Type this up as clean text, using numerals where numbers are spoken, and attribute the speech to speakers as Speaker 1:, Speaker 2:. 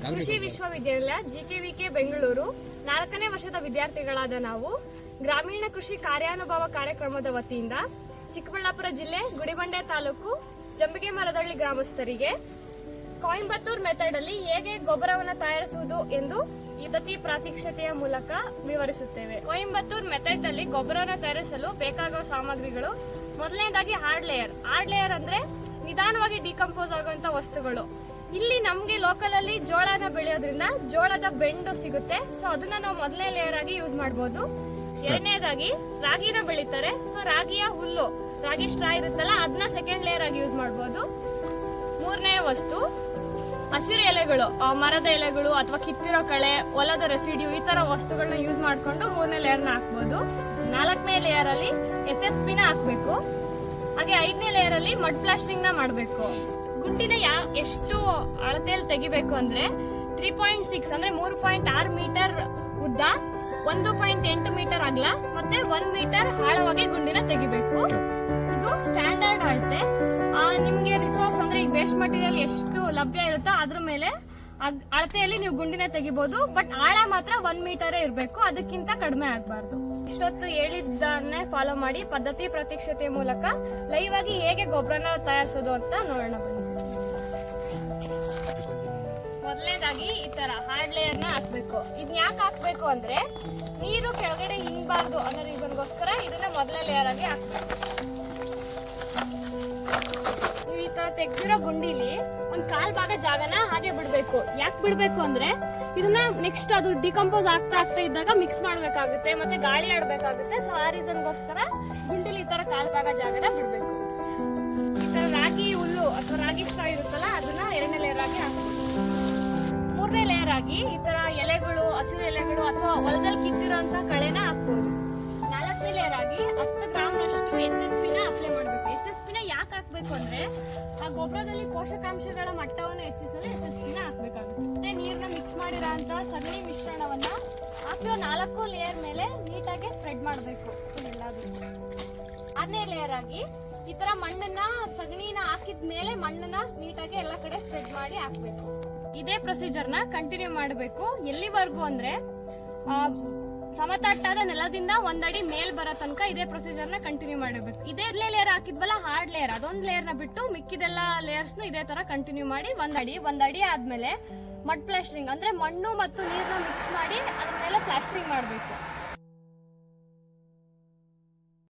Speaker 1: ಕೃಷಿ ವಿಶ್ವವಿದ್ಯಾಲಯ ಜಿಕೆವಿಕೆ ಬೆಂಗಳೂರು 4ನೇ ವರ್ಷದ ವಿದ್ಯಾರ್ಥಿಗಳಾದ ನಾವು ಗ್ರಾಮೀಣ ಕೃಷಿ ಕಾರ್ಯಾನುಭವ ಕಾರ್ಯಕ್ರಮದ ವತಿಯಿಂದ ಚಿಕ್ಕಬಳ್ಳಾಪುರ ಜಿಲ್ಲೆ ಗುಡಿಬಂಡೆ ತಾಲೂಕು ಜಂಬಿಗೆ ಮರದಳ್ಳಿ ಗ್ರಾಮಸ್ಥರಿಗೆ ಕೊಯಂಬತ್ತೂರ್ ಮೆಥಡ್ ಅಲ್ಲಿ ಹೇಗೆ ಗೊಬ್ಬರವನ್ನು ತಯಾರಿಸುವುದು ಎಂದು ಪದ್ಧತಿ ಪ್ರಾತ್ಯಕ್ಷಿತೆಯ ಮೂಲಕ ವಿವರಿಸುತ್ತೇವೆ. ಕೊಯಂಬತ್ತೂರ್ ಮೆಥಡ್ ಅಲ್ಲಿ ಗೊಬ್ಬರವನ್ನು ತಯಾರಿಸಲು ಬೇಕಾಗುವ ಸಾಮಗ್ರಿಗಳು ಮೊದಲನೇದಾಗಿ ಹಾರ್ಡ್ ಲೇಯರ್ ಅಂದ್ರೆ ನಿಧಾನವಾಗಿ ಡಿಕಂಪೋಸ್ ಆಗುವಂತ ವಸ್ತುಗಳು. ಇಲ್ಲಿ ನಮ್ಗೆ ಲೋಕಲ್ ಅಲ್ಲಿ ಜೋಳನ ಬೆಳೆಯೋದ್ರಿಂದ ಜೋಳದ ಬೆಂಡು ಸಿಗುತ್ತೆ, ಸೊ ಅದನ್ನ ನಾವು ಮೊದಲನೇ ಲೇಯರ್ ಆಗಿ ಯೂಸ್ ಮಾಡಬಹುದು. ಎರಡನೇದಾಗಿ ರಾಗಿನ ಬೆಳಿತಾರೆ, ಸೊ ರಾಗಿಯ ಹುಲ್ಲು, ರಾಗಿ ಸ್ಟ್ರಾ ಇರುತ್ತಲ್ಲ ಅದನ್ನ ಸೆಕೆಂಡ್ ಲೇಯರ್ ಆಗಿ ಯೂಸ್ ಮಾಡಬಹುದು. ಮೂರನೇ ವಸ್ತು ಹಸಿರು ಎಲೆಗಳು, ಮರದ ಎಲೆಗಳು ಅಥವಾ ಕಿತ್ತಿರೋ ಕಳೆ, ಹೊಲದ ರೆಸಿಡ್ಯೂ, ಈ ತರ ವಸ್ತುಗಳನ್ನ ಯೂಸ್ ಮಾಡ್ಕೊಂಡು ಮೂರನೇ ಲೇಯರ್ನ ಹಾಕ್ಬೋದು. 4ನೇ ಲೇಯರ್ ಅಲ್ಲಿ SSP ನ ಹಾಕ್ಬೇಕು. ಹಾಗೆ 5ನೇ ಲೇಯರ್ ಅಲ್ಲಿ ಮಡ್ ಪ್ಲಾಸ್ಟರಿಂಗ್ ನ ಮಾಡಬೇಕು. ಗುಂಡಿನ ಎಷ್ಟು ಅಳತೆಯಲ್ಲಿ ತೆಗಿಬೇಕು ಅಂದ್ರೆ 3.6 ಅಂದ್ರೆ 3.6 ಮೀಟರ್ ಉದ್ದ, 1.8 ಮೀಟರ್ ಅಗಲ ಮತ್ತೆ 1 ಮೀಟರ್ ಆಳವಾಗಿ ಗುಂಡಿನ ತೆಗಿಬೇಕು. ಇದು ಸ್ಟ್ಯಾಂಡರ್ಡ್ ಅಳತೆ. ನಿಮ್ಗೆ ರಿಸೋರ್ಸ್ ಅಂದ್ರೆ ಈಗ ವೇಸ್ಟ್ ಮಟೀರಿಯಲ್ ಎಷ್ಟು ಲಭ್ಯ ಇರುತ್ತೋ ಅದ್ರ ಮೇಲೆ ಅಳತೆಯಲ್ಲಿ ನೀವು ಗುಂಡಿನ ತೆಗಿಬಹುದು. ಬಟ್ ಆಳ ಮಾತ್ರ 1 ಮೀಟರೇ ಇರಬೇಕು, ಅದಕ್ಕಿಂತ ಕಡಿಮೆ ಆಗಬಾರ್ದು. ಇಷ್ಟೊತ್ತು ಹೇಳಿದ್ದನ್ನೇ ಫಾಲೋ ಮಾಡಿ ಪದ್ಧತಿ ಪ್ರತ್ಯಕ್ಷತೆಯ ಮೂಲಕ ಲೈವ್ ಆಗಿ ಹೇಗೆ ಗೊಬ್ಬರನ ತಯಾರಿಸೋದು ಅಂತ ನೋಡೋಣ ಬನ್ನಿ. ಮೊದಲನೇದಾಗಿ ಈ ತರ ಹಾರ್ಡ್ ಲೇಯರ್ ನ ಹಾಕ್ಬೇಕು. ಇದನ್ನ ಯಾಕೆ ಹಾಕ್ಬೇಕು ಅಂದ್ರೆ ನೀರು ಕೆಳಗಡೆ ಹಿಂಗಬಾರ್ದು ಅನ್ನೋ ರೀಸನ್ಗೋಸ್ಕರ ಇದನ್ನ ಮೊದಲನೇ ಲೇಯರ್ ಆಗಿ ಹಾಕ್ಬೇಕು. ನೀವು ಈ ತರ ತೆಗ್ದಿರೋ ಗುಂಡಿಲಿ ಒಂದ್ ಕಾಲ್ ಭಾಗ ಜಾಗನ ಹಾಗೆ ಬಿಡ್ಬೇಕು. ಯಾಕೆ ಬಿಡ್ಬೇಕು ಅಂದ್ರೆ ಇದನ್ನ ನೆಕ್ಸ್ಟ್ ಅದು ಡಿಕಂಪೋಸ್ ಆಗ್ತಾ ಇದ್ದಾಗ ಮಿಕ್ಸ್ ಮಾಡ್ಬೇಕಾಗುತ್ತೆ, ಮತ್ತೆ ಗಾಳಿ ಆಡ್ಬೇಕಾಗುತ್ತೆ. ಸೊ ಆ ರೀಸನ್ಗೋಸ್ಕರ ಗುಂಡಿಲಿ ಈ ತರ ಕಾಲ್ ಭಾಗ ಜಾಗನ ಬಿಡ್ಬೇಕು. ಈ ತರ ರಾಗಿ ಹುಲ್ಲು ಅಥವಾ ರಾಗಿ ಸ್ಟ್ರಾ ಇರುತ್ತಲ್ಲ ಅದನ್ನ 2ನೇ ಲೇಯರ್ ಆಗಿ ಹಾಕ್ಬೇಕು. 3ನೇ ಲೇಯರ್ ಆಗಿ ಈ ತರ ಎಲೆಗಳು, ಹಸಿರು ಎಲೆಗಳು ಅಥವಾ ಹೊಲದಲ್ಲಿ ಕಿತ್ತಿರೋಂತ ಕಳೆನ ಹಾಕ್ಬೋದು. 4ನೇ ಲೇಯರ್ ಆಗಿ 10 ಗ್ರಾಮ್ನಷ್ಟು SSP ನ ಅಪ್ಲೈ ಮಾಡಬೇಕು. SSP ನ ಯಾಕೆ ಹಾಕ್ಬೇಕು ಅಂದ್ರೆ ಆ ಗೊಬ್ಬರದಲ್ಲಿ ಪೋಷಕಾಂಶಗಳ ಮಟ್ಟವನ್ನು ಹೆಚ್ಚಿಸಲು SSP ನ ಹಾಕ್ಬೇಕಾಗುತ್ತೆ. ಮತ್ತೆ ನೀರ್ನ ಮಿಕ್ಸ್ ಮಾಡಿರೋಂತ ಸಗಣಿ ಮಿಶ್ರಣವನ್ನ ಹಾಕಿರೋ 4 ಲೇಯರ್ ಮೇಲೆ ನೀಟಾಗಿ ಸ್ಪ್ರೆಡ್ ಮಾಡಬೇಕು. 6ನೇ ಲೇಯರ್ ಆಗಿ ಈ ತರ ಮಣ್ಣನ್ನ, ಸಗಣಿನ ಹಾಕಿದ ಮೇಲೆ ಮಣ್ಣನ್ನ ನೀಟಾಗಿ ಎಲ್ಲ ಕಡೆ ಸ್ಪ್ರೆಡ್ ಮಾಡಿ ಹಾಕ್ಬೇಕು. ಇದೇ ಪ್ರೊಸೀಜರ್ನ ಕಂಟಿನ್ಯೂ ಮಾಡಬೇಕು. ಎಲ್ಲಿವರೆಗೂ ಅಂದ್ರೆ ಸಮತಟ್ಟಾದ ನೆಲದಿಂದ 1 ಅಡಿ ಮೇಲ್ ಬರೋ ತನಕ ಇದೇ ಪ್ರೊಸೀಜರ್ನ ಕಂಟಿನ್ಯೂ ಮಾಡಬೇಕು. ಇದೇ ಲೇಯರ್ ಹಾಕಿದ್ವಲ್ಲ ಹಾರ್ಡ್ ಲೇಯರ್, ಅದೊಂದು ಲೇಯರ್ನ ಬಿಟ್ಟು ಮಿಕ್ಕಿದೆಲ್ಲ ಲೇಯರ್ಸ್ನ ಇದೇ ತರ ಕಂಟಿನ್ಯೂ ಮಾಡಿ 1 ಅಡಿ ಆದ್ಮೇಲೆ ಮಡ್ ಪ್ಲಾಸ್ಟರಿಂಗ್ ಅಂದ್ರೆ ಮಣ್ಣು ಮತ್ತು ನೀರನ್ನ ಮಿಕ್ಸ್ ಮಾಡಿ ಅದ್ರ ಮೇಲೆ ಪ್ಲಾಸ್ಟರಿಂಗ್ ಮಾಡಬೇಕು.